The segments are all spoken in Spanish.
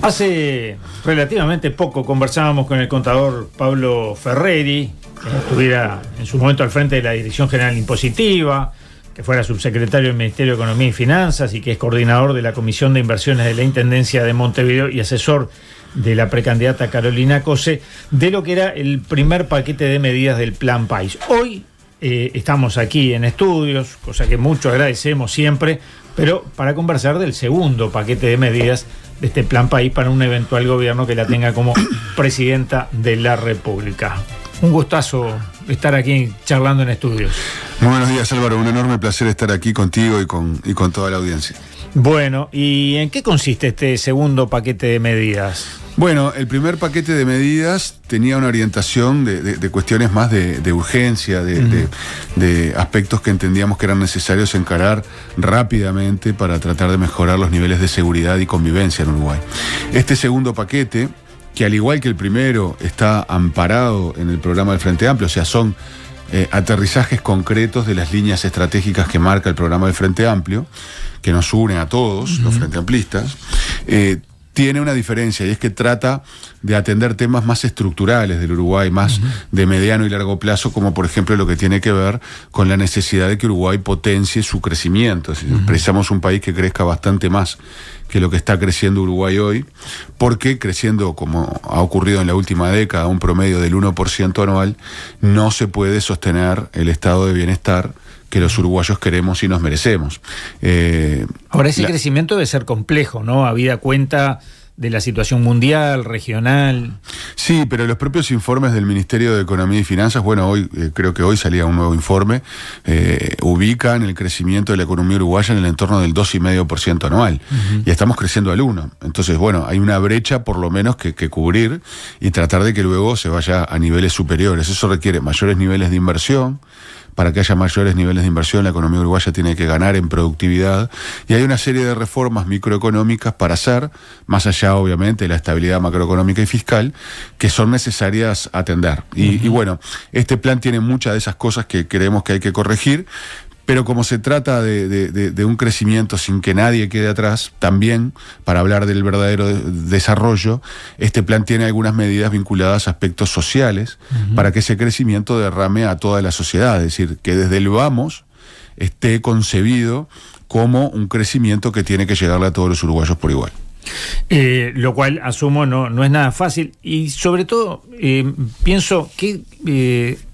Hace relativamente poco conversábamos con el contador Pablo Ferreri, que estuviera en su momento al frente de la Dirección General Impositiva, que fuera subsecretario del Ministerio de Economía y Finanzas y que es coordinador de la Comisión de Inversiones de la Intendencia de Montevideo y asesor de la precandidata Carolina Cose, de lo que era el primer paquete de medidas del Plan País. Hoy estamos aquí en estudios, cosa que mucho agradecemos siempre, pero para conversar del segundo paquete de medidas de este Plan País para un eventual gobierno que la tenga como presidenta de la República. Un gustazo estar aquí charlando en estudios. Muy buenos días, Álvaro. Un enorme placer estar aquí contigo y con toda la audiencia. Bueno, ¿y en qué consiste este segundo paquete de medidas? Bueno, el primer paquete de medidas tenía una orientación de cuestiones más de urgencia, de aspectos que entendíamos que eran necesarios encarar rápidamente para tratar de mejorar los niveles de seguridad y convivencia en Uruguay. Este segundo paquete, que al igual que el primero está amparado en el programa del Frente Amplio, o sea, son aterrizajes concretos de las líneas estratégicas que marca el programa del Frente Amplio, que nos une a todos, los Frente Amplistas, tiene una diferencia, y es que trata de atender temas más estructurales del Uruguay, más de mediano y largo plazo, como por ejemplo lo que tiene que ver con la necesidad de que Uruguay potencie su crecimiento. Es decir, precisamos un país que crezca bastante más que lo que está creciendo Uruguay hoy, porque creciendo, como ha ocurrido en la última década, un promedio del 1% anual, no se puede sostener el estado de bienestar que los uruguayos queremos y nos merecemos. Ahora, ese crecimiento debe ser complejo, ¿no? Habida cuenta de la situación mundial, regional. Sí, pero los propios informes del Ministerio de Economía y Finanzas, bueno, hoy creo que hoy salía un nuevo informe, ubican el crecimiento de la economía uruguaya en el entorno del 2,5% anual. Y estamos creciendo al 1%. Entonces, bueno, hay una brecha por lo menos que cubrir y tratar de que luego se vaya a niveles superiores. Eso requiere mayores niveles de inversión. Para que haya mayores niveles de inversión, la economía uruguaya tiene que ganar en productividad, y hay una serie de reformas microeconómicas para hacer, más allá obviamente de la estabilidad macroeconómica y fiscal, que son necesarias atender. Y bueno, este plan tiene muchas de esas cosas que creemos que hay que corregir, pero como se trata de un crecimiento sin que nadie quede atrás, también, para hablar del verdadero desarrollo, este plan tiene algunas medidas vinculadas a aspectos sociales, para que ese crecimiento derrame a toda la sociedad, es decir, que desde el vamos esté concebido como un crecimiento que tiene que llegarle a todos los uruguayos por igual. Lo cual, asumo, no es nada fácil, y sobre todo, pienso que...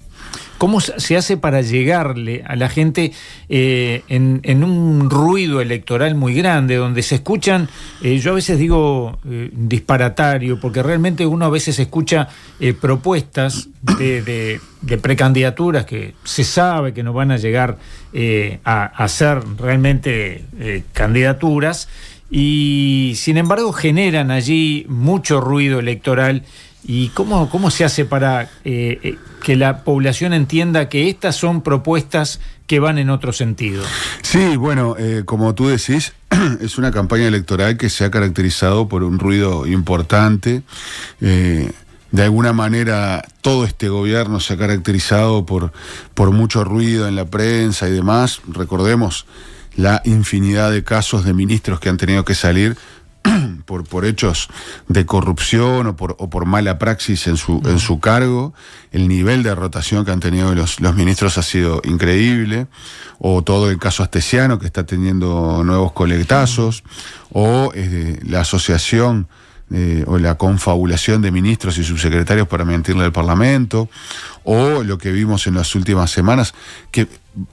¿Cómo se hace para llegarle a la gente en un ruido electoral muy grande, donde se escuchan, yo a veces digo disparatario, porque realmente uno a veces escucha propuestas de precandidaturas que se sabe que no van a llegar a ser realmente candidaturas, y sin embargo generan allí mucho ruido electoral? ¿Y cómo se hace para que la población entienda que estas son propuestas que van en otro sentido? Sí, bueno, como tú decís, es una campaña electoral que se ha caracterizado por un ruido importante. De alguna manera, todo este gobierno se ha caracterizado por mucho ruido en la prensa y demás. Recordemos la infinidad de casos de ministros que han tenido que salir por hechos de corrupción o por mala praxis en su cargo. El nivel de rotación que han tenido los ministros ha sido increíble, o todo el caso Astesiano, que está teniendo nuevos coletazos, o la asociación o la confabulación de ministros y subsecretarios para mentirle al Parlamento, o lo que vimos en las últimas semanas, que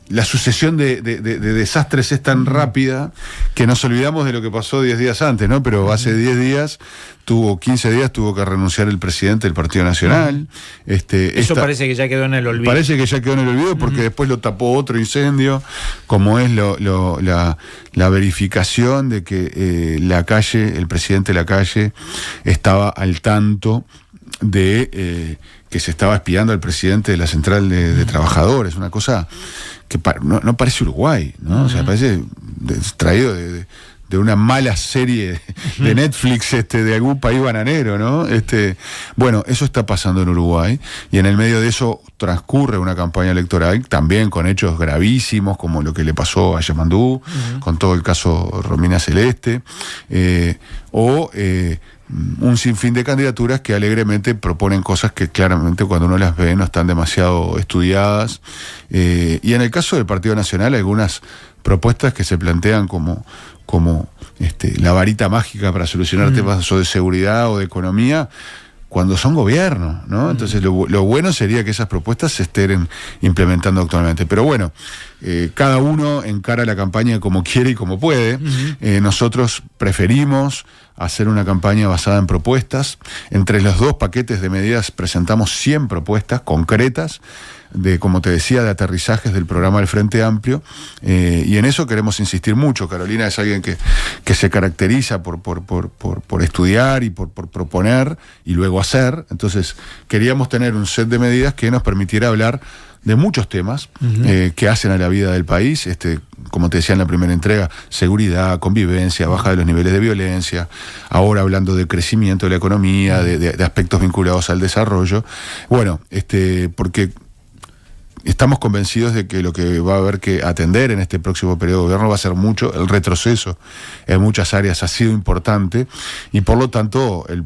la sucesión de desastres es tan rápida que nos olvidamos de lo que pasó 10 días antes, ¿no? Pero hace 15 días tuvo que renunciar el presidente del Partido Nacional. Eso parece que ya quedó en el olvido. Parece que ya quedó en el olvido porque después lo tapó otro incendio, como es la verificación de que el presidente Lacalle estaba al tanto de que se estaba espiando al presidente de la Central de Trabajadores, una cosa que no parece Uruguay, ¿no? O sea, parece traído de una mala serie de Netflix de algún país bananero, ¿no? Bueno, eso está pasando en Uruguay, y en el medio de eso transcurre una campaña electoral también con hechos gravísimos, como lo que le pasó a Yamandú, con todo el caso Romina Celeste, un sinfín de candidaturas que alegremente proponen cosas que claramente cuando uno las ve no están demasiado estudiadas, y en el caso del Partido Nacional algunas propuestas que se plantean como la varita mágica para solucionar temas o de seguridad o de economía, cuando son gobierno, ¿no? Entonces lo bueno sería que esas propuestas se estén implementando actualmente. Pero bueno, cada uno encara la campaña como quiere y como puede. Nosotros preferimos hacer una campaña basada en propuestas. Entre los 2 paquetes de medidas presentamos 100 propuestas concretas, como te decía, de aterrizajes del programa del Frente Amplio, y en eso queremos insistir mucho. Carolina es alguien que se caracteriza por estudiar y por proponer y luego hacer. Entonces queríamos tener un set de medidas que nos permitiera hablar de muchos temas que hacen a la vida del país, como te decía en la primera entrega, seguridad, convivencia, baja de los niveles de violencia, ahora hablando de crecimiento de la economía, de aspectos vinculados al desarrollo. Bueno, porque estamos convencidos de que lo que va a haber que atender en este próximo periodo de gobierno va a ser mucho. El retroceso en muchas áreas ha sido importante, y por lo tanto el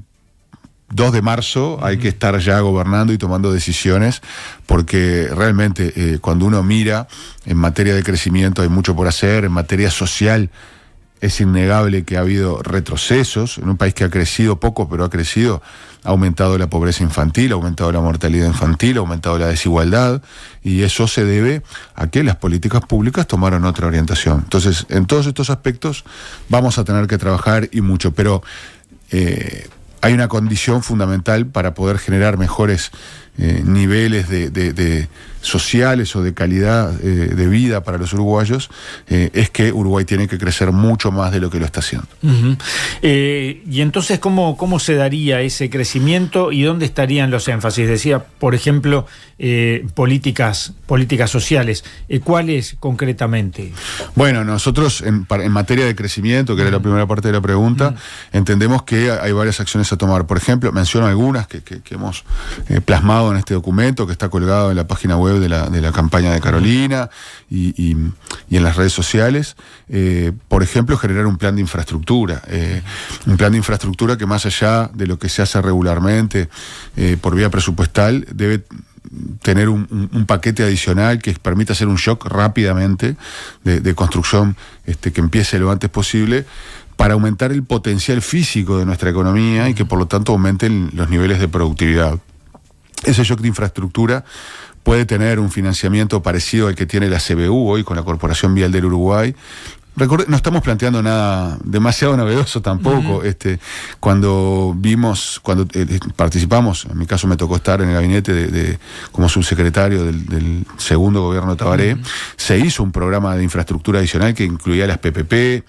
2 de marzo hay que estar ya gobernando y tomando decisiones, porque realmente cuando uno mira en materia de crecimiento hay mucho por hacer. En materia social es innegable que ha habido retrocesos en un país que ha crecido poco, pero ha crecido. Ha aumentado la pobreza infantil, ha aumentado la mortalidad infantil, ha aumentado la desigualdad, y eso se debe a que las políticas públicas tomaron otra orientación. Entonces, en todos estos aspectos vamos a tener que trabajar, y mucho, pero hay una condición fundamental para poder generar mejores niveles de sociales o de calidad de vida para los uruguayos, es que Uruguay tiene que crecer mucho más de lo que lo está haciendo. Y entonces, ¿cómo se daría ese crecimiento y dónde estarían los énfasis? Decía, por ejemplo, políticas sociales. ¿Cuáles concretamente? Bueno, nosotros en materia de crecimiento, que era la primera parte de la pregunta, entendemos que hay varias acciones a tomar. Por ejemplo, menciono algunas que hemos plasmado en este documento, que está colgado en la página web de la campaña de Carolina y en las redes sociales. Por ejemplo, generar un plan de infraestructura. Un plan de infraestructura que, más allá de lo que se hace regularmente por vía presupuestal, debe tener un paquete adicional que permita hacer un shock rápidamente de construcción que empiece lo antes posible, para aumentar el potencial físico de nuestra economía y que por lo tanto aumenten los niveles de productividad. Ese shock de infraestructura puede tener un financiamiento parecido al que tiene la CBU hoy con la Corporación Vial del Uruguay. No estamos planteando nada demasiado novedoso tampoco. Cuando participamos, en mi caso me tocó estar en el gabinete como subsecretario del segundo gobierno de Tabaré, se hizo un programa de infraestructura adicional que incluía las PPP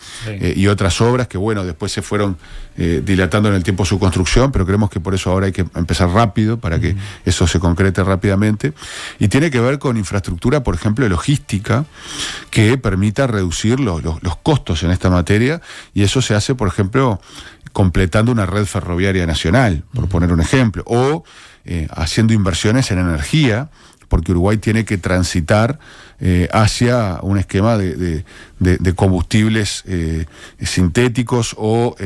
y otras obras que, bueno, después se fueron dilatando en el tiempo su construcción, pero creemos que por eso ahora hay que empezar rápido para que eso se concrete rápidamente. Y tiene que ver con infraestructura, por ejemplo, logística, que permita reducir los costos en esta materia, y eso se hace, por ejemplo, completando una red ferroviaria nacional, por poner un ejemplo, o haciendo inversiones en energía, porque Uruguay tiene que transitar hacia un esquema de combustibles sintéticos o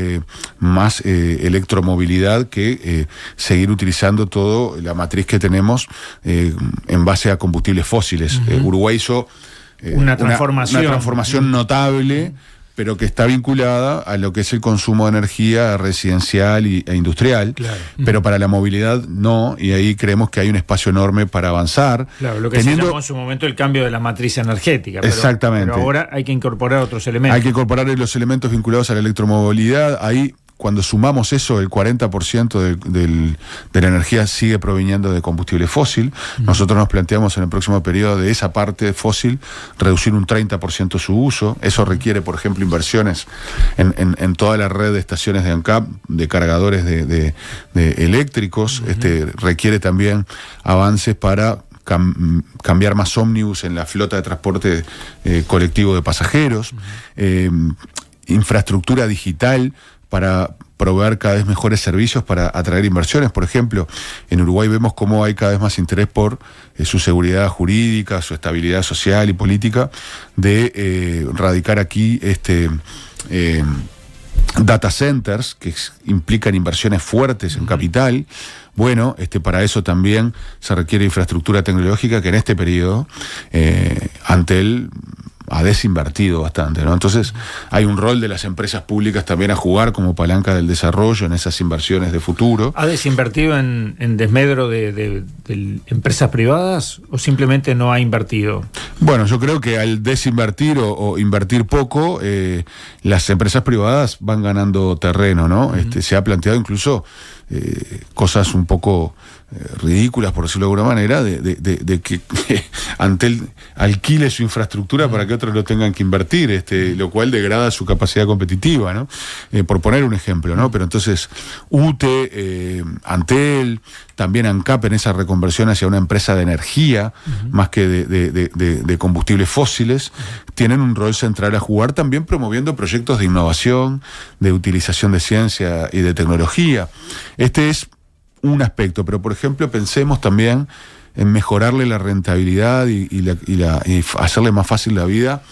más electromovilidad que seguir utilizando toda la matriz que tenemos en base a combustibles fósiles. Uruguay hizo una transformación notable, pero que está vinculada a lo que es el consumo de energía residencial e industrial, claro. Pero para la movilidad no, y ahí creemos que hay un espacio enorme para avanzar. Claro, lo que se llamó en su momento el cambio de la matriz energética. Exactamente. Pero ahora hay que incorporar otros elementos. Hay que incorporar los elementos vinculados a la electromovilidad. Ahí, cuando sumamos eso, el 40% de la energía sigue proviniendo de combustible fósil. Nosotros nos planteamos en el próximo periodo de esa parte fósil reducir un 30% su uso. Eso requiere, por ejemplo, inversiones en toda la red de estaciones de ANCAP, de cargadores de eléctricos. Requiere también avances para cambiar más ómnibus en la flota de transporte colectivo de pasajeros. infraestructura digital para proveer cada vez mejores servicios para atraer inversiones. Por ejemplo, en Uruguay vemos cómo hay cada vez más interés por su seguridad jurídica, su estabilidad social y política, de radicar aquí data centers que implican inversiones fuertes en capital. Bueno, para eso también se requiere infraestructura tecnológica que en este periodo Antel ha desinvertido bastante, ¿no? Entonces hay un rol de las empresas públicas también a jugar como palanca del desarrollo en esas inversiones de futuro. ¿Ha desinvertido en desmedro de empresas privadas o simplemente no ha invertido? Bueno, yo creo que al desinvertir o invertir poco, las empresas privadas van ganando terreno, ¿no? Se ha planteado incluso cosas un poco ridículas, por decirlo de alguna manera, de que Antel alquile su infraestructura para que otros lo tengan que invertir, lo cual degrada su capacidad competitiva, ¿no? Por poner un ejemplo, ¿no? Pero entonces UTE, Antel, también ANCAP en esa reconversión hacia una empresa de energía, más que de combustibles fósiles, tienen un rol central a jugar, también promoviendo proyectos de innovación, de utilización de ciencia y de tecnología. Este es un aspecto, pero por ejemplo pensemos también en mejorarle la rentabilidad y hacerle más fácil la vida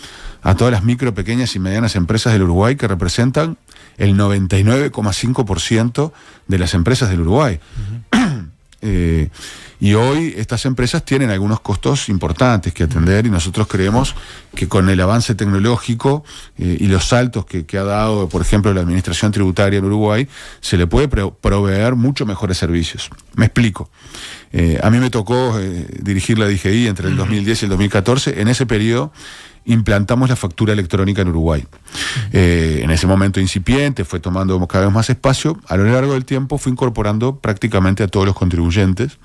a todas las micro, pequeñas y medianas empresas del Uruguay, que representan el 99,5% de las empresas del Uruguay. Y hoy estas empresas tienen algunos costos importantes que atender, y nosotros creemos que con el avance tecnológico y los saltos que ha dado, por ejemplo, la administración tributaria en Uruguay, se le puede proveer mucho mejores servicios. Me explico. A mí me tocó dirigir la DGI entre el 2010 y el 2014. En ese periodo implantamos la factura electrónica en Uruguay. En ese momento incipiente, fue tomando cada vez más espacio. A lo largo del tiempo fue incorporando prácticamente a todos los contribuyentes,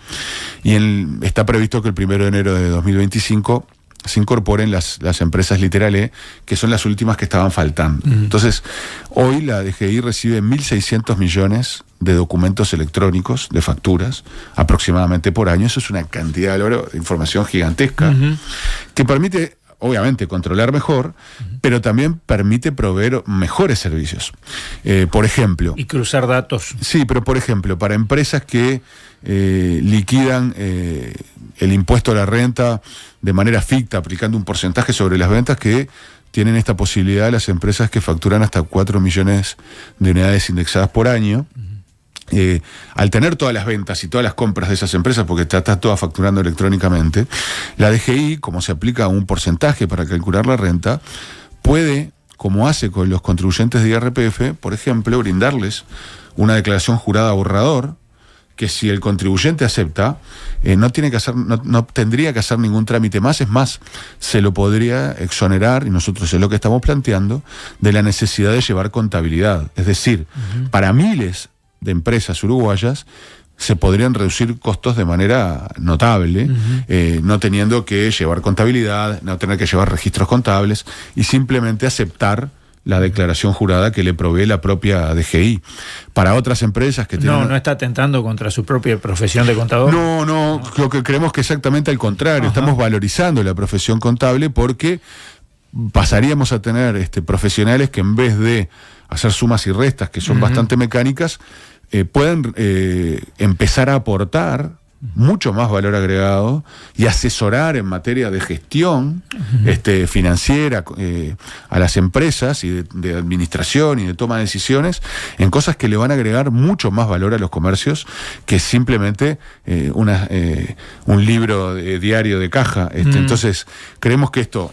y está previsto que el 1 de enero de 2025 se incorporen las empresas Literal E, que son las últimas que estaban faltando. Entonces, hoy la DGI recibe 1.600 millones de documentos electrónicos, de facturas, aproximadamente por año. Eso es una cantidad de información gigantesca, que permite, obviamente, controlar mejor, pero también permite proveer mejores servicios. Por ejemplo... Y cruzar datos. Sí, pero por ejemplo, para empresas que liquidan el impuesto a la renta de manera ficta, aplicando un porcentaje sobre las ventas, que tienen esta posibilidad las empresas que facturan hasta 4 millones de unidades indexadas por año. Al tener todas las ventas y todas las compras de esas empresas, porque está toda facturando electrónicamente, la DGI, como se aplica un porcentaje para calcular la renta, puede, como hace con los contribuyentes de IRPF, por ejemplo, brindarles una declaración jurada borrador, que si el contribuyente acepta, no tendría que hacer ningún trámite más. Es más, se lo podría exonerar, y nosotros es lo que estamos planteando, de la necesidad de llevar contabilidad. Es decir, para miles de empresas uruguayas se podrían reducir costos de manera notable, no teniendo que llevar contabilidad, no tener que llevar registros contables, y simplemente aceptar la declaración jurada que le provee la propia DGI. Para otras empresas que tienen... No está atentando contra su propia profesión de contador. No, lo que creemos que exactamente al contrario. Estamos valorizando la profesión contable, porque pasaríamos a tener profesionales que, en vez de hacer sumas y restas, que son bastante mecánicas, pueden empezar a aportar mucho más valor agregado y asesorar en materia de gestión financiera a las empresas, y de administración y de toma de decisiones, en cosas que le van a agregar mucho más valor a los comercios que simplemente un libro diario de caja. Entonces, creemos que esto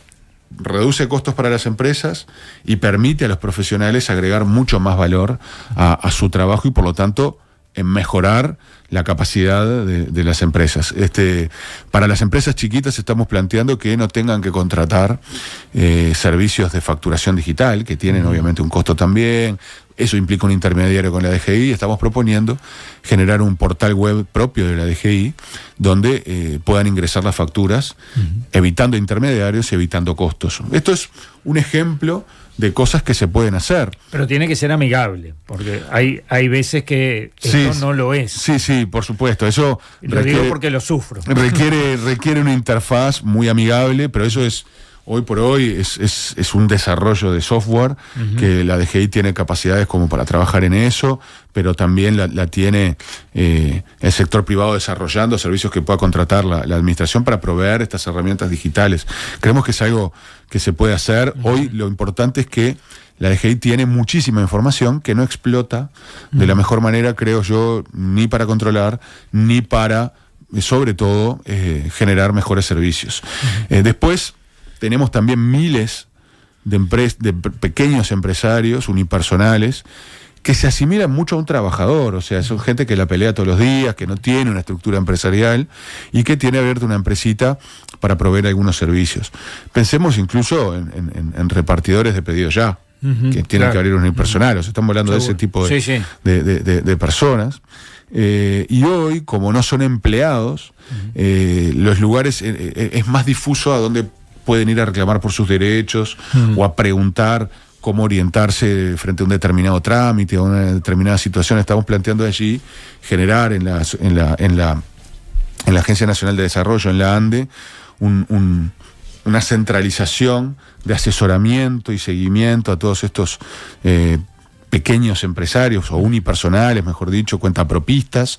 reduce costos para las empresas y permite a los profesionales agregar mucho más valor a su trabajo, y por lo tanto en mejorar la capacidad de las empresas. Para las empresas chiquitas estamos planteando que no tengan que contratar servicios de facturación digital, que tienen obviamente un costo también. Eso implica un intermediario con la DGI. Estamos proponiendo generar un portal web propio de la DGI, donde puedan ingresar las facturas, evitando intermediarios y evitando costos. Esto es un ejemplo de cosas que se pueden hacer. Pero tiene que ser amigable, porque hay veces que esto no lo es. Sí, por supuesto. Eso lo digo porque lo sufro. Requiere una interfaz muy amigable, pero eso es hoy por hoy es un desarrollo de software, que la DGI tiene capacidades como para trabajar en eso, pero también la tiene el sector privado desarrollando servicios que pueda contratar la administración para proveer estas herramientas digitales. Creemos que es algo que se puede hacer. Hoy lo importante es que la DGI tiene muchísima información que no explota de la mejor manera, creo yo, ni para controlar, ni para, sobre todo, generar mejores servicios. Después tenemos también miles de pequeños empresarios unipersonales que se asimilan mucho a un trabajador, o sea, son gente que la pelea todos los días, que no tiene una estructura empresarial y que tiene abierta una empresita para proveer algunos servicios. Pensemos incluso en repartidores de pedido ya, que tienen que abrir un unipersonal, o sea, estamos hablando de ese tipo de personas. Y hoy, como no son empleados, los lugares es más difuso a dónde pueden ir a reclamar por sus derechos o a preguntar cómo orientarse frente a un determinado trámite o una determinada situación. Estamos planteando allí generar en la Agencia Nacional de Desarrollo, en la ANDE, una centralización de asesoramiento y seguimiento a todos estos pequeños empresarios o unipersonales, mejor dicho, cuentapropistas,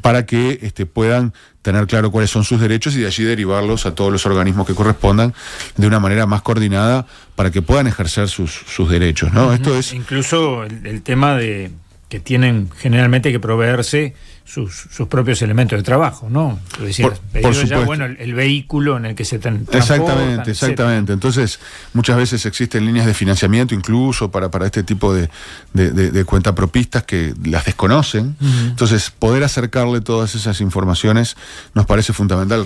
para que puedan tener claro cuáles son sus derechos y de allí derivarlos a todos los organismos que correspondan de una manera más coordinada para que puedan ejercer sus derechos, ¿no? Esto es incluso el tema de que tienen generalmente que proveerse sus propios elementos de trabajo, ¿no? Por supuesto. Ya, bueno, el vehículo en el que se transportan. Exactamente. Entonces, muchas veces existen líneas de financiamiento incluso para este tipo de cuentapropistas que las desconocen. Entonces, poder acercarle todas esas informaciones nos parece fundamental.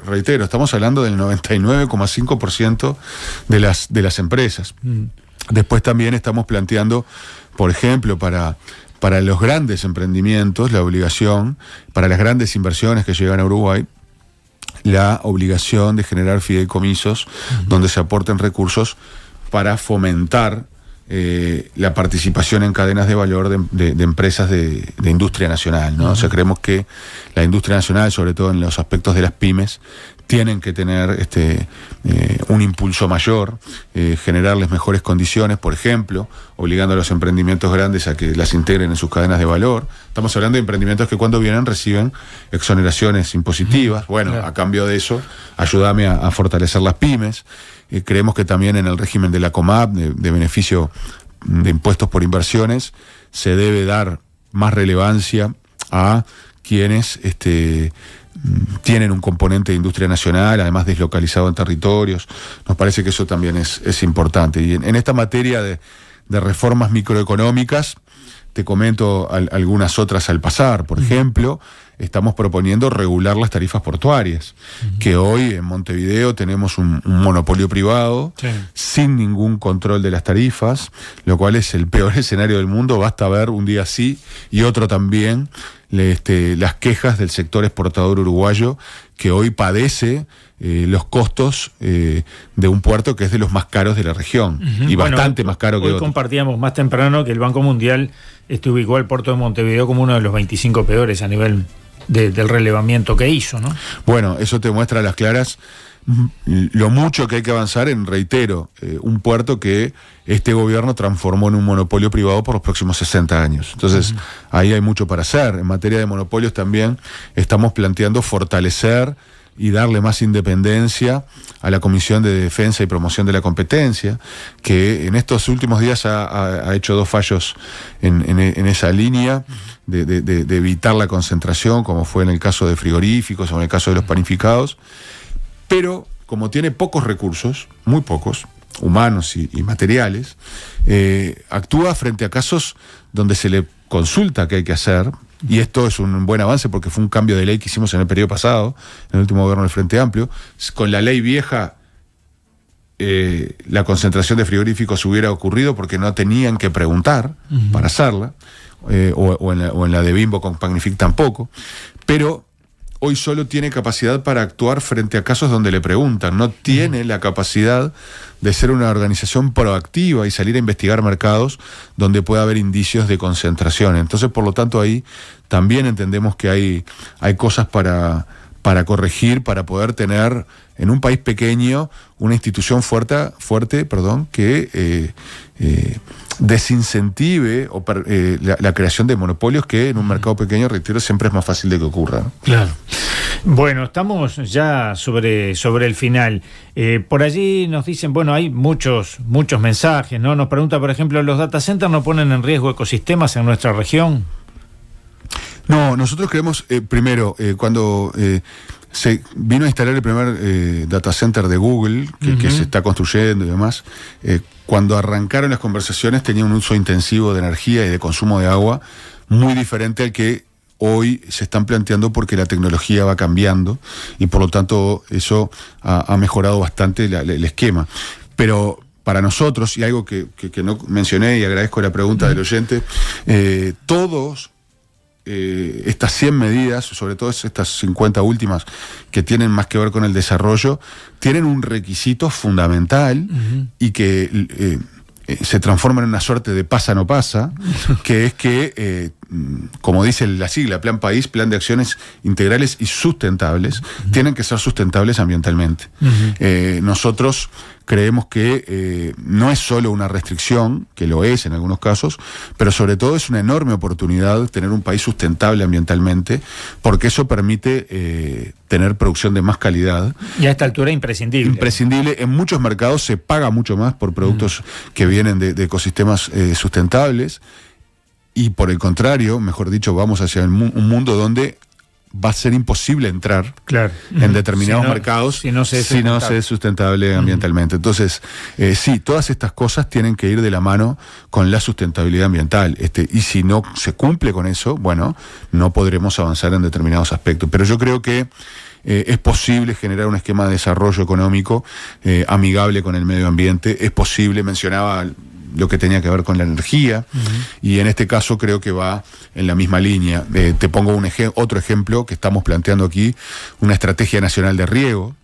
Reitero, estamos hablando del 99,5% de las empresas. Después también estamos planteando, por ejemplo, para los grandes emprendimientos, la obligación, para las grandes inversiones que llegan a Uruguay, la obligación de generar fideicomisos donde se aporten recursos para fomentar la participación en cadenas de valor de empresas de industria nacional, ¿no? O sea, creemos que la industria nacional, sobre todo en los aspectos de las pymes, tienen que tener un impulso mayor, generarles mejores condiciones, por ejemplo, obligando a los emprendimientos grandes a que las integren en sus cadenas de valor. Estamos hablando de emprendimientos que cuando vienen reciben exoneraciones impositivas. Bueno, a cambio de eso, ayúdame a fortalecer las pymes. Creemos que también en el régimen de la COMAP, de beneficio de impuestos por inversiones, se debe dar más relevancia a quienes tienen un componente de industria nacional, además deslocalizado en territorios. Nos parece que eso también es importante. Y en esta materia de reformas microeconómicas, te comento algunas otras al pasar. Por ejemplo, estamos proponiendo regular las tarifas portuarias, que hoy en Montevideo tenemos un monopolio privado, sin ningún control de las tarifas, lo cual es el peor escenario del mundo. Basta ver un día sí y otro también las quejas del sector exportador uruguayo, que hoy padece los costos de un puerto que es de los más caros de la región, y bastante más caro que otros. Hoy compartíamos más temprano que el Banco Mundial ubicó al puerto de Montevideo como uno de los 25 peores a nivel del relevamiento que hizo, ¿no? Bueno, eso te muestra a las claras lo mucho que hay que avanzar en, reitero, un puerto que este gobierno transformó en un monopolio privado por los próximos 60 años. Entonces, ahí hay mucho para hacer. En materia de monopolios también estamos planteando fortalecer y darle más independencia a la Comisión de Defensa y Promoción de la Competencia, que en estos últimos días ha hecho 2 fallos en esa línea de evitar la concentración, como fue en el caso de frigoríficos o en el caso de los panificados. Pero como tiene pocos recursos, muy pocos, humanos y materiales, actúa frente a casos donde se le consulta qué hay que hacer, y esto es un buen avance porque fue un cambio de ley que hicimos en el periodo pasado, en el último gobierno del Frente Amplio. Con la ley vieja, la concentración de frigoríficos hubiera ocurrido porque no tenían que preguntar para hacerla, o en la de Bimbo con Pagnific tampoco, pero hoy solo tiene capacidad para actuar frente a casos donde le preguntan. No tiene la capacidad de ser una organización proactiva y salir a investigar mercados donde pueda haber indicios de concentración. Entonces, por lo tanto, ahí también entendemos que hay cosas para para corregir, para poder tener en un país pequeño una institución fuerte, que desincentive la creación de monopolios que en un mercado pequeño, reitero, siempre es más fácil de que ocurra, ¿no? Claro. Bueno, estamos ya sobre el final. Por allí nos dicen, bueno, hay muchos mensajes, ¿no? Nos pregunta, por ejemplo, ¿los data centers no ponen en riesgo ecosistemas en nuestra región? No, nosotros creemos, primero, cuando se vino a instalar el primer data center de Google, que se está construyendo y demás, cuando arrancaron las conversaciones tenía un uso intensivo de energía y de consumo de agua muy diferente al que hoy se están planteando, porque la tecnología va cambiando y por lo tanto eso ha mejorado bastante el esquema. Pero para nosotros, y algo que no mencioné y agradezco la pregunta del oyente, todos estas 100 medidas, sobre todo estas 50 últimas que tienen más que ver con el desarrollo, tienen un requisito fundamental y que se transforma en una suerte de pasa no pasa, que es que, como dice la sigla, Plan País, Plan de Acciones Integrales y Sustentables, tienen que ser sustentables ambientalmente. Nosotros creemos que no es solo una restricción, que lo es en algunos casos, pero sobre todo es una enorme oportunidad tener un país sustentable ambientalmente, porque eso permite tener producción de más calidad. Y a esta altura imprescindible. Imprescindible. En muchos mercados se paga mucho más por productos que vienen de ecosistemas sustentables, y por el contrario, mejor dicho, vamos hacia un mundo donde va a ser imposible entrar en determinados mercados si no se es sustentable ambientalmente. Entonces, sí, todas estas cosas tienen que ir de la mano con la sustentabilidad ambiental. Y si no se cumple con eso, bueno, no podremos avanzar en determinados aspectos. Pero yo creo que es posible generar un esquema de desarrollo económico amigable con el medio ambiente. Es posible, mencionaba lo que tenía que ver con la energía, y en este caso creo que va en la misma línea. Te pongo otro ejemplo que estamos planteando aquí, una estrategia nacional de riego,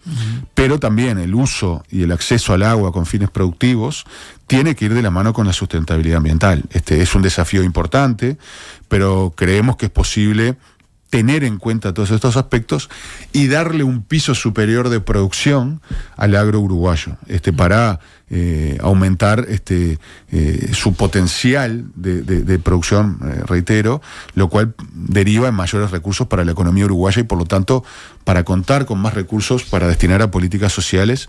pero también el uso y el acceso al agua con fines productivos tiene que ir de la mano con la sustentabilidad ambiental. Es un desafío importante, pero creemos que es posible tener en cuenta todos estos aspectos y darle un piso superior de producción al agro uruguayo, para aumentar su potencial de producción, reitero, lo cual deriva en mayores recursos para la economía uruguaya y por lo tanto para contar con más recursos para destinar a políticas sociales,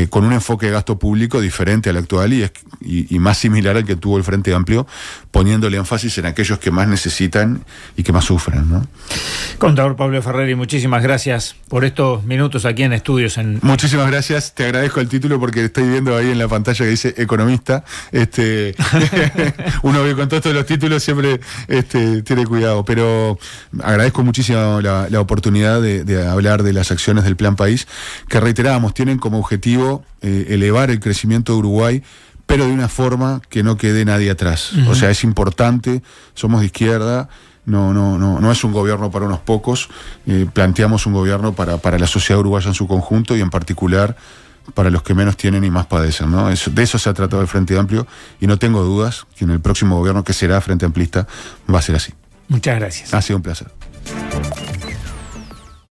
con un enfoque de gasto público diferente al actual y más similar al que tuvo el Frente Amplio, poniéndole énfasis en aquellos que más necesitan y que más sufren, ¿no? Contador Pablo Ferreri, muchísimas gracias por estos minutos aquí en Estudios. Muchísimas gracias, te agradezco el título porque estoy viendo ahí en la pantalla que dice economista. Uno ve con todos estos los títulos siempre tiene cuidado, pero agradezco muchísimo la oportunidad de hablar de las acciones del Plan País, que reiterábamos, tienen como objetivo elevar el crecimiento de Uruguay, pero de una forma que no quede nadie atrás. O sea, es importante, somos de izquierda. No es un gobierno para unos pocos, planteamos un gobierno para la sociedad uruguaya en su conjunto y en particular para los que menos tienen y más padecen, ¿no? De eso se ha tratado el Frente Amplio y no tengo dudas que en el próximo gobierno, que será Frente Amplista, va a ser así. Muchas gracias. Ha sido un placer.